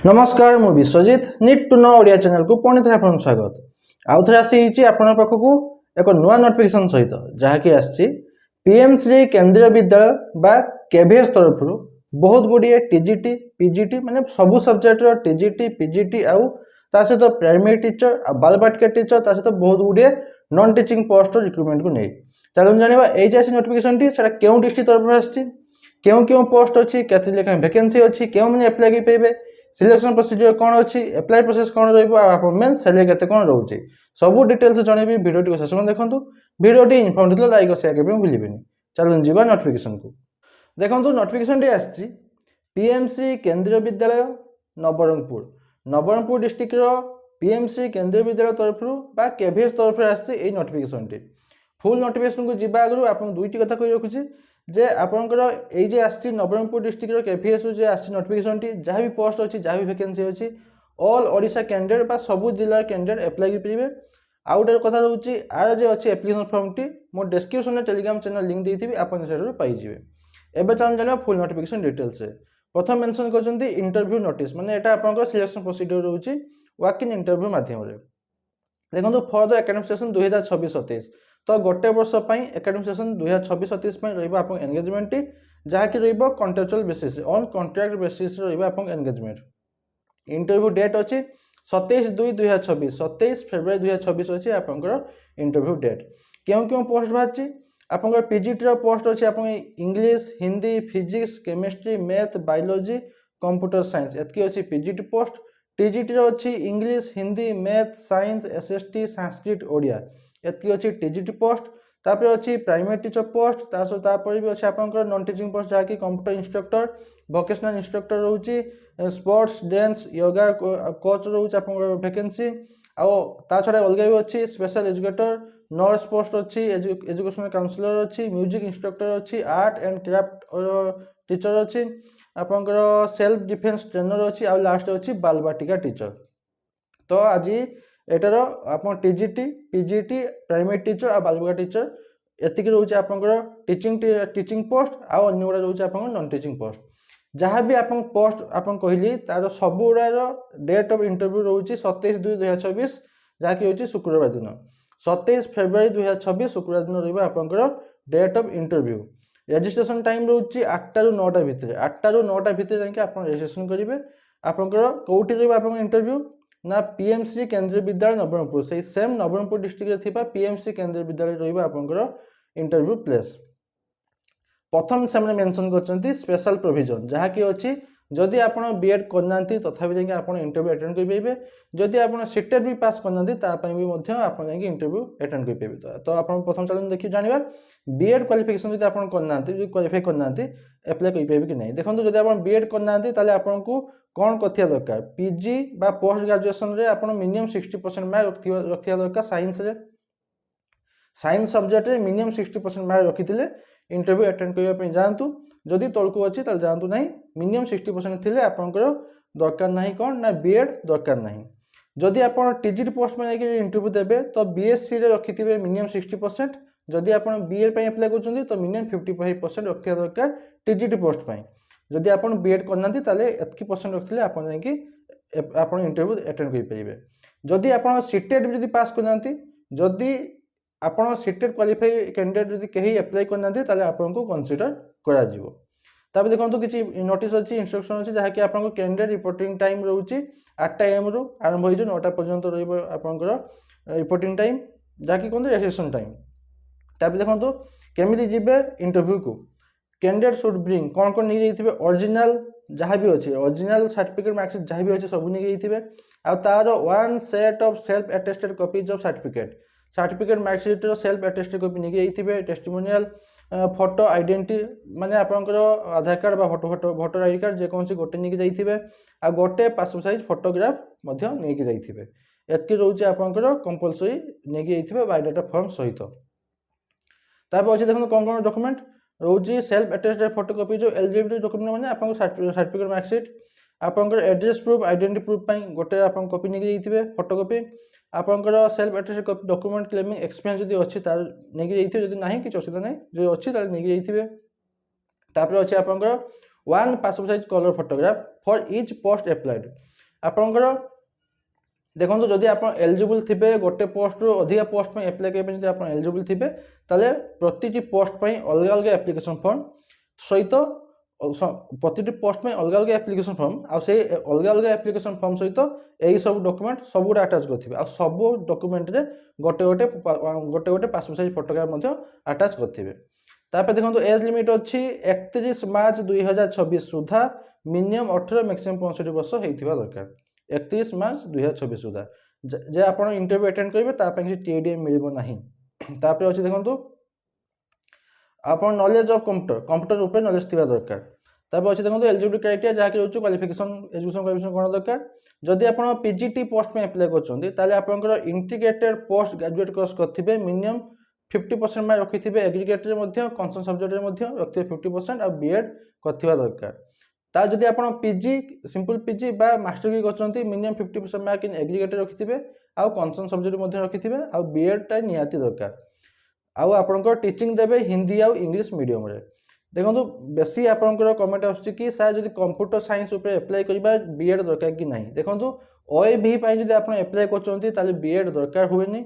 नमस्कार मु Biswajit need to know Odia channel को पुणी थे आपन स्वागत आउ थे आसी आपन पाखकू एक नुआ नोटिफिकेशन सहित जहाँकि आसी पीएम श्री केंद्रीय विद्यालय बा केभीएस तरफ बहुत गुड़िए टीजीटी पीजीटी माने सबु सब्जेक्ट रो टीजीटी पीजीटी आउ ता सहित प्राइमरी टीचर आ बालबाटिका टीचर ता सहित बहुत गुड़िए नॉन टीचिंग पोस्ट रिक्रुटमेंट को नहीं चलो जानिबा एई जे नोटिफिकेशन टी सेटा केउ डिस्ट्रिक्ट तरफ आसी केउ केउ पोस्ट अछि केते लेखा वैकेंसी अछि केउ माने अप्लाई कर पेबे सिलेक्शन प्रोसीजर कौन अच्छी एप्लाई प्रोसेस कौन रमेंट सैलरी के रोचे सब डिटेल्स जनइबी भिडियो शेष में देखो भिडियोटी इनफर्मेटिव लाइक और शेयर करने भूलें चलो जी नोटिफिकेशन को देखो नोटिफिकेशन टी आसी पीएमसी केंद्रीय विद्यालय नवरंगपुर डिस्ट्रिक्ट पीएमसी केंद्रीय विद्यालय तरफ बा केभीएस तरफ आसी नोटिफिकेशन टी फुल नोटिफिकेशन को जीवा आगु आप दुईटी कथा कही रखुच्छी जे आपंकर ये आसी नवरंगपुर डिस्ट्रिक्ट केभीएस जो आसी नोटिफिकेशन टी जहाँ भी पोस्ट अच्छी जहाँ भी वैकेंसी अच्छी ऑल ओडिशा कैंडिडेट बा सबू जिला कैंडिडेट एप्लाई करेंगे आउ गोटे कथा रोचे आर जो अच्छी एप्लिकेशन फॉर्म टी मो डिस्क्रिप्शन में टेलीग्राम चैनल लिंक देती आप पाइबे एवं चल जाना फुल नोटिफिकेशन डिटेल्स प्रथम मेंशन कर इंटरव्यू नोटिस माने एटा आपंकर सिलेक्शन प्रोसीजर रोचे वॉक इन इंटरव्यू माध्यम देखो फॉर द एकेडमिक सेशन 2026-27 तो गोटे वर्ष एकेडमिक सेशन 2026-27 आप एंगेजमेंट टी जहाँकि contractual basis on contract basis engagement interview date अच्छी 27/2/2026 27 फेब्रुआरी 2026 अच्छी आपंकर इंटरव्यू डेट क्यों क्यों पोस्ट बाहर आपंकर पीजीटी पोस्ट अच्छी आप English Hindi physics chemistry math biology computer science एतकी अच्छी पीजीटी पोस्ट टीजीटी अच्छी English Hindi math science SST Sanskrit Odia एतकी अच्छी टीजीटी पोस्ट तापर अच्छी प्राइमरी टीचर पोस्ट तापर भी अच्छे आपंकर नॉन टीचिंग पोस्ट जहाँकि कंप्यूटर इंस्ट्रक्टर वोकेशनल इंस्ट्रक्टर रोचे स्पोर्ट्स डांस योगा कोच रोचे आप वैकेंसी आ छड़ा अलग भी अच्छी स्पेशल एजुकेटर नर्स पोस्ट अच्छी एजुकेशनल काउंसलर अच्छी म्यूजिक इंस्ट्रक्टर अच्छी आर्ट एंड क्राफ्ट टीचर अच्छी आपंकर सेल्फ डिफेन्स ट्रेनर अच्छी आ लास्ट अच्छी बालबाटिका टीचर तो आज एटार आप टीजीटी पीजीटी प्राइमरी टीचर आ बालबाटिका टीचर एतिक रोचे आपंकर टीचिंग पोस्ट आउ अन्य गुड़ा रोचे आपंकर नॉन टीचिंग पोस्ट जहाँ भी आप पोस्ट आप कहली तार सब गुड़ार डेट ऑफ इंटरव्यू रोचे 27/2/2026 जहाँकि हूँ शुक्रवार दिन 27 फेब्रुआरी 2026 शुक्रवार दिन रही आपंकर date of interview registration time रोचे 8टा ରୁ 9ଟା भितर 8टा ରୁ 9ଟା भितर जाके आप रजिस्ट्रेशन करेंगे आपंकर कौटी रही आप इंटरव्यू ना पीएमसी केंद्रीय विद्यालय नवरंगपुर से सेम नवरंगपुर डिस्ट्रिक्ट में पीएमसी केंद्रीय विद्यालय रही आपंकर इंटरव्यू प्लेस प्रथम से मेंशन कर स्पेशल प्रोविजन जहाँकि अच्छी जदि आप बीएड करना तथा भी आप इंटरव्यू अटेंड करेंगे जदि आप सीटेट भी पास करना भी आप इंटरव्यू अटेंड करेंगे तो आप प्रथम चलन देखिए जाना बीएड क्वालिफिकेशन जब आप करना क्वालिफाई करना एप्लाई करेंगे कि नहीं देखो जब आप बीएड करना आपको कौन कथिया दरकार पीजी बा पोस्ट ग्रेजुएशन रे आप मिनिमम 60% मार्क रखा दरकार साइंस सब्जेक्ट रे मिनिमम 60% मार्क रखी इंटरव्यू अटेंड करने जातु जदि तलकू अच्छी जातु ना मिनिमम 60% थे आपंकर दरकार ना कौन ना बीएड दरकार ना जदि आप टीजीटी पोस्ट में जाकर इंटरव्यू देवे तो बीएससी रे रखी मिनिमम 60% जदि आप बीएड एप्लाई कर तो मिनिमम 55% रखा दरकार टीजीटी पोस्ट जदि आप बीएड करना एतकी परसेंट रखते आप इंटरव्यू अटेंड करेंगे जदि आप सीटेट भी पास करना जदि आप सीटेट क्वालिफाई कैंडिडेट जदि कहीं एप्लाई करना आपको कंसीडर कर देखो किसी नोटिस अच्छी इंस्ट्रक्शन अच्छी जहाँकि आप कैंडिडेट रिपोर्टिंग टाइम रोचे 8टा AM रू आरंभ हो 9टा पर्यंत रहा रिपोर्टिंग टाइम जहाँकि कहते रजिस्ट्रेशन टाइम तापर देखो केमी जी इंटरव्यू को कैंडिडेट शुड ब्रिंग कौन कौन नहीं जाइए ओरिजिनल जहाँ भी अच्छे ओरिजिनल सर्टिफिकेट मार्कशीट जहाँ भी अच्छे सब नहीं जाइए आ तार 1 set of self attested copies of certificate marksheet self attested copy नहीं जाइए टेस्टिमोनियल फोटो आइडेंटिटी माने आपंकर आधार कार्ड बा भोटर आईडी कार्ड जेकोसी गोटे नहीं जाइए आ गोटे पासपोर्ट साइज फोटोग्राफ नहीं जाइए एतकी रोचे आपंकर कंपलसरी नहीं जाइए बायोडाटा फॉर्म सहित तापर अच्छे देखो कौन कौन डॉक्यूमेंट रोचे सेल्फ अटेस्टेड फोटोकॉपी जो एलिजिबिलिटी डॉक्यूमेंट माने आपन सर्टिफिकेट मार्कशीट आपंकर एड्रेस प्रूफ आइडेंटिटी प्रूफ गोटे आप कॉपी नहीं जाइए फोटोकॉपी आपंकर self attested document claiming experience जदि अच्छी तार नहीं जाइए जदि नहीं किसी असुविधा नहीं जो अच्छी नहीं जाइए तापर अच्छे आपंकर 1 passport size colour photograph for each post applied ଆପଣଙ୍କର ଦେଖନ୍ତୁ ଯଦି ଆପଣ ଏଲିଜିବୁଲ୍ ଥିବେ ଗୋଟେ ପୋଷ୍ଟରୁ ଅଧିକା ପୋଷ୍ଟ ପାଇଁ ଆପ୍ଲାଏ କରିବା ପାଇଁ ଯଦି ଆପଣ ଏଲିଜିବୁଲ୍ ଥିବେ ତାହେଲେ ପ୍ରତିଟି ପୋଷ୍ଟ ପାଇଁ ଅଲଗା ଅଲଗା ଆପ୍ଲିକେସନ୍ ଫର୍ମ ସହିତ ପ୍ରତିଟି ପୋଷ୍ଟ ପାଇଁ ଅଲଗା ଅଲଗା ଆପ୍ଲିକେସନ୍ ଫର୍ମ ଆଉ ସେଇ ଅଲଗା ଅଲଗା ଆପ୍ଲିକେସନ୍ ଫର୍ମ ସହିତ ଏହି ସବୁ ଡକ୍ୟୁମେଣ୍ଟ ସବୁଗୁଡ଼ା ଆଟାଚ୍ କରିଥିବେ ଆଉ ସବୁ ଡକ୍ୟୁମେଣ୍ଟରେ ଗୋଟେ ଗୋଟେ ପାସପୋର୍ଟ ସାଇଜ୍ ଫଟୋଗ୍ରାଫ ମଧ୍ୟ ଆଟାଚ୍ କରିଥିବେ। ତାପରେ ଦେଖନ୍ତୁ ଏଜ୍ ଲିମିଟ୍ ଅଛି 31 ମାର୍ଚ୍ଚ 2026 ସୁଦ୍ଧା ମିନିମମ୍ 18 ମ୍ୟାକ୍ସିମମ୍ 65 ବର୍ଷ ହେଇଥିବା ଦରକାର। 31 ମାର୍ଚ୍ଚ 2026 ସୁଦ୍ଧା ଯେ ଆପଣ ଇଣ୍ଟରଭ୍ୟୁ ଆଟେଣ୍ଡ କରିବେ ତା ପାଇଁ କିଛି TDM ମିଳିବ ନାହିଁ। ତାପରେ ଅଛି ଦେଖନ୍ତୁ ଆପଣ ନଲେଜ ଅଫ୍ କମ୍ପ୍ୟୁଟର ଉପରେ ନଲେଜ ଥିବା ଦରକାର। ତାପରେ ଅଛି ଦେଖନ୍ତୁ ଏଲିଜିବିଲିଟି କ୍ରାଇଟେରିଆ ଯାହାକି ରହୁଛି କ୍ୱାଲିଫିକେସନ୍ ଏଜୁକେସନ୍ କ୍ୱାଲିଫିକେସନ୍ କ'ଣ ଦରକାର। ଯଦି ଆପଣ PGT ପୋଷ୍ଟ ପାଇଁ ଆପ୍ଲାଏ କରୁଛନ୍ତି ତାହେଲେ ଆପଣଙ୍କର ଇଣ୍ଟିଗ୍ରେଟେଡ୍ ପୋଷ୍ଟ ଗ୍ରାଜୁଏଟ୍ କୋର୍ସ କରିଥିବେ ମିନିମମ୍ 50% ମାର୍କ ରଖିଥିବେ ଏଗ୍ରିଗେଟରେ ମଧ୍ୟ କନସର୍ନ ସବଜେକ୍ଟରେ ମଧ୍ୟ ରଖିଥିବେ 50% ଆଉ B.Ed କରିଥିବା ଦରକାର। ତା ଯଦି ଆପଣ PG ସିମ୍ପଲ୍ PG ବା ମାଷ୍ଟର ଡିଗ୍ରୀ କରୁଛନ୍ତି ମିନିମମ୍ 50% ମାର୍କ ଇନ୍ ଏଗ୍ରିଗେଟରେ ରଖିଥିବେ ଆଉ କନସର୍ନ ସବଜେକ୍ଟ ମଧ୍ୟ ରଖିଥିବେ ଆଉ B.Edଟା ନିହାତି ଦରକାର। ଆଉ ଆପଣଙ୍କର ଟିଚିଂ ଦେବେ ହିନ୍ଦୀ ଆଉ ଇଂଲିଶ ମିଡ଼ିୟମରେ। ଦେଖନ୍ତୁ ବେଶୀ ଆପଣଙ୍କର କମେଣ୍ଟ ଆସୁଛି କି ସାର୍ ଯଦି କମ୍ପ୍ୟୁଟର ସାଇନ୍ସ ଉପରେ ଆପ୍ଲାଏ କରିବା B.Ed ଦରକାର କି ନାହିଁ। ଦେଖନ୍ତୁ OAV ପାଇଁ ଯଦି ଆପଣ ଆପ୍ଲାଏ କରୁଛନ୍ତି ତାହେଲେ B.Ed ଦରକାର ହୁଏନି।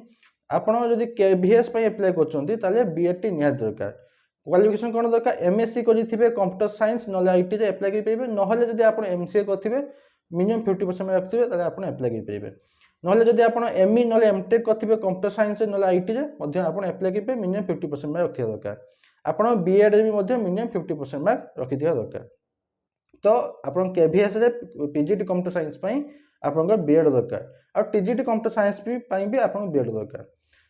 ଆପଣ ଯଦି KVS ପାଇଁ ଆପ୍ଲାଏ କରୁଛନ୍ତି ତାହେଲେ B.Edଟି ନିହାତି ଦରକାର। କ୍ୱାଲିଫିକେସନ୍ କ'ଣ ଦରକାର MSc କରିଥିବେ କମ୍ପ୍ୟୁଟର ସାଇନ୍ସ ନହେଲେ ITରେ ଆପ୍ଲାଏ କରିପାରିବେ ନହେଲେ ଯଦି ଆପଣ MCA କରିଥିବେ ମିନିମମ୍ 50% ରଖିଥିବେ ତାହେଲେ ଆପଣ ଆପ୍ଲାଏ କରିପାରିବେ। ନହେଲେ ଯଦି ଆପଣ ME ନହେଲେ MTech କରିଥିବେ କମ୍ପ୍ୟୁଟର ସାଇନ୍ସ ନହେଲେ ITରେ ମଧ୍ୟ ଆପଣ ଆପ୍ଲାଏ କରିପାରିବେ ମିନିମମ୍ 50% ମାର୍କ ରଖିଥିବା ଦରକାର। ଆପଣ B.Edରେ ବି ମଧ୍ୟ ମିନିମମ୍ 50% ମାର୍କ ରଖିଥିବା ଦରକାର। ତ ଆପଣ KVSରେ PGT କମ୍ପ୍ୟୁଟର ସାଇନ୍ସ ପାଇଁ ଆପଣଙ୍କର B.Ed ଦରକାର ଆଉ TGT କମ୍ପ୍ୟୁଟର ସାଇନ୍ସ ପାଇଁ ବି ଆପଣଙ୍କ B.Ed ଦରକାର।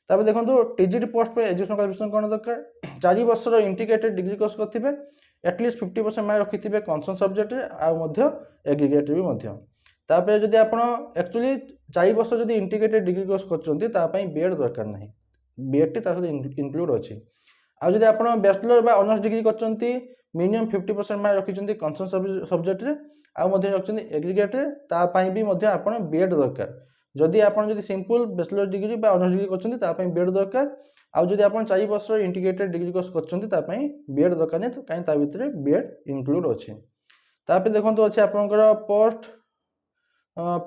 ତାପରେ ଦେଖନ୍ତୁ TGT ପୋଷ୍ଟ ପାଇଁ ଏଜୁକେସନ୍ କ୍ୱାଲିଫିକେସନ୍ କ'ଣ ଦରକାର 4 ବର୍ଷର ଇଣ୍ଟିଗ୍ରେଟେଡ୍ ଡିଗ୍ରୀ କୋର୍ସ କରିଥିବେ एटलिस्ट 50% मार्क रखिथिबे कनसर्न सब्जेक्ट आ मध्य एग्रीगेट भी मध्य। तापर जदि आपण एक्चुअली 4 वर्ष जदि इंटीग्रेटेड डिग्री कोर्स करछन्ती ता पई बीएड दरकार नाही, बीएड टी ता सहित इंक्लूड अछि। आ जदि आपण बैचलर बा ऑनर्स डिग्री करछन्ती मिनिमम 50% मार्क रखिछन्ती कनसर्न सब्जेक्ट रे आ मध्य रखछन्ती एग्रीगेट रे ता पई भी मध्य आपण बीएड दरकार। जदि आपण जदि सिंपल बैचलर डिग्री बा ऑनर्स डिग्री करछन्ती ता पई बीएड दरकार। आ जदि आपण 4 वर्ष इंटीग्रेटेड डिग्री कोर्स करछन्ती ता पई बीएड दरकार नै, काई ता भितरे बीएड इंक्लूड अछि। तापर देखंतु अछि आपनकर पोस्ट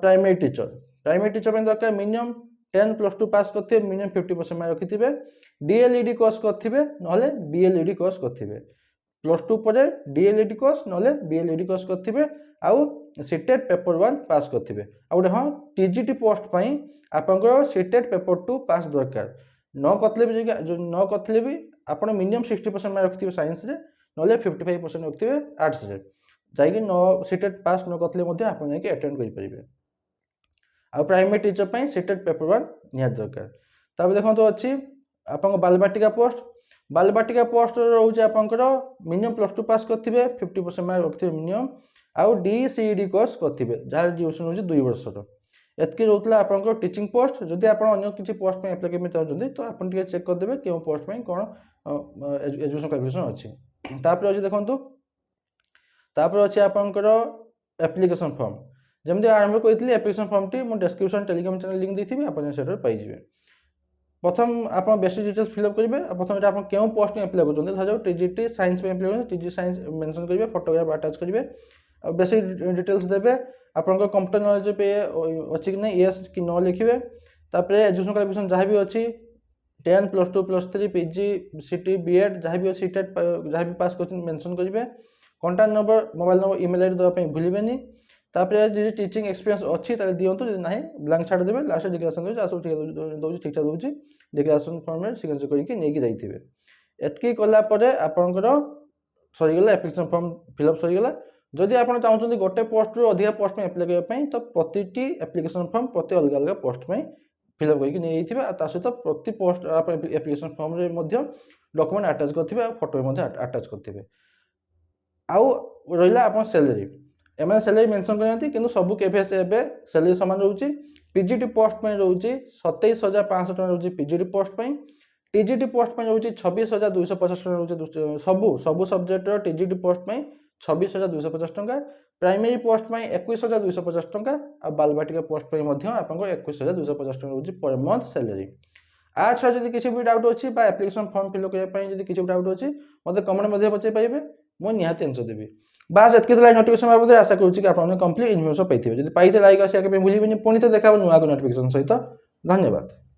प्राइमरी टीचर पे दरकार मिनिमम 10+2 पास करथिबे, मिनिमम 50% मार्क रखिथिबे, डीएलईडी कोर्स करथिबे नहले बीएलईडी कोर्स करथिबे। +2 परे डीएलईडी कोर्स नहले बीएलईडी कोर्स करथिबे आउ सीटेट पेपर 1 पास करथिबे। आ गोटे हां टीजीटी पोस्ट पई आपनकर सीटेट पेपर 2 पास दरकार। न करथिले भी आपण मिनिमम 60% मार्क रखिथिबे साइंस रे नहले 55% रखिथिबे आर्ट्स रे, जाइए न सीटेट पास न करथिले मध्ये आपण जाइए अटेंड करि परिबे। आ प्राइमरी टीचर पई सीटेट पेपर 1 निहात दरकार। तब देखंतु अछि आपण बालबाटिका पोस्ट रहउचे आपनकर मिनिमम +2 पास करथिबे, 50% मार्क रखथिबे मिनिमम आउ डीसीडी कोर्स करथिबे जहार ड्यूरेशन होचे 2 वर्षर। एतके रहउतला आपनकर टीचिंग पोस्ट। जदि आपण अन्य किछि पोस्ट पई अप्लाई करबे चाहउछन्ती तो आपण टिके चेक कर देबे केउ पोस्ट पई कोन एजुकेशन क्वालिफिकेशन अछि। तापर अछि देखंतु तापर अछि आपनकर एप्लिकेशन फॉर्म। जमदि आरंभ कइतली एप्लिकेशन फॉर्म टी मु डिस्क्रिप्शन टेलीग्राम चैनल लिंक देथिबे, आपण सेटर पाइ जिवे। प्रथम आपण बेसिक डिटेल्स फिल अप करिवे। प्रथम एटा आपण केउ पोस्ट में अप्लाई करछन्ती धर जाउ टीजीटी साइंस में अप्लाई करछन्ती, टीजी साइंस मेंशन करिवे, फोटोग्राफ अटैच करिवे और बेसिक डिटेल्स देबे। आपनकर कंप्यूटर नॉलेज पे अछि कि नै यस कि नो लिखिवे। तापर एजुकेशन क्वालिफिकेशन जहां भी अछि 10 +2 +3 पीजी सीटी बीएड जहां भी अछि टेट जहां भी पास करछन मेंशन करिवे। Contact number mobile number email ID दवा पे भूलिबेनी। तापर जे टीचिंग एक्सपीरियंस अछि ताले दियंतु, जे नाही ब्लैंक छाड़ देबे। लास्ट डिक्लेरेशन दउछ आसो ठीक दउछ ठीक ठाक दउछ डिक्लेरेशन फॉर्म रे सिग्नेचर करिके नेकी जाइथिबे। एतकी कला परे आपनकर सरी गेला एप्लिकेशन फॉर्म फिल अप सरी गेला। जदि आपण चाहउछन्ती गोटे पोस्ट रो अधिका पोस्ट में अप्लाई करबा पई तो प्रतिटी एप्लिकेशन फॉर्म प्रति अलग अलग पोस्ट में फिल अप करिके नै जाइथिबे। आ ता सहित प्रति पोस्ट आपण एप्लिकेशन फॉर्म रे मध्य डॉक्यूमेंट अटैच करथिबे आ फोटो मध्य अटैच करथिबे। आउ रहिला आपण सैलरी, एमन सैलरी मेंशन करनती किंतु सब केफेस एबे सैलरी समान रहउची। पीजीटी पोस्ट पे रहउची 27500 टका रहउची पीजीटी पोस्ट पे। टीजीटी पोस्ट पे रहउची 26250 टका रहउची। सब सब्जेक्ट रो टीजीटी पोस्ट पे 26250 टका, प्राइमरी पोस्ट पे 21250 टका आ बालबाटिका पोस्ट पे मध्य आपनको 21250 टका रहउची पर मंथ सैलरी। आ छा जदि किछि भी डाउट अछि बा एप्लिकेशन फॉर्म फिल अप करबा पई जदि किछि डाउट अछि मते कमेंट मध्ये पचे पाइबे, मो निहाती आंसर देबी। बास एतके ଥିଲା ନୋଟିଫିକେସନ୍ ବାବଦରେ ଆଶା କରୁଛି କି ଆପଣମାନେ କମ୍ପ୍ଲିଟ୍ ଇନଫର୍ମେସନ୍ ପାଇଥିବେ। ଯଦି ପାଇତେ ଲାଇକ୍ ଆସିବା ପାଇଁ ଭୁଲିବେନି। ପୁଣି ତ ଦେଖା ହେବ ନୂଆ ନୋଟିଫିକେସନ୍ ସହିତ। ଧନ୍ୟବାଦ।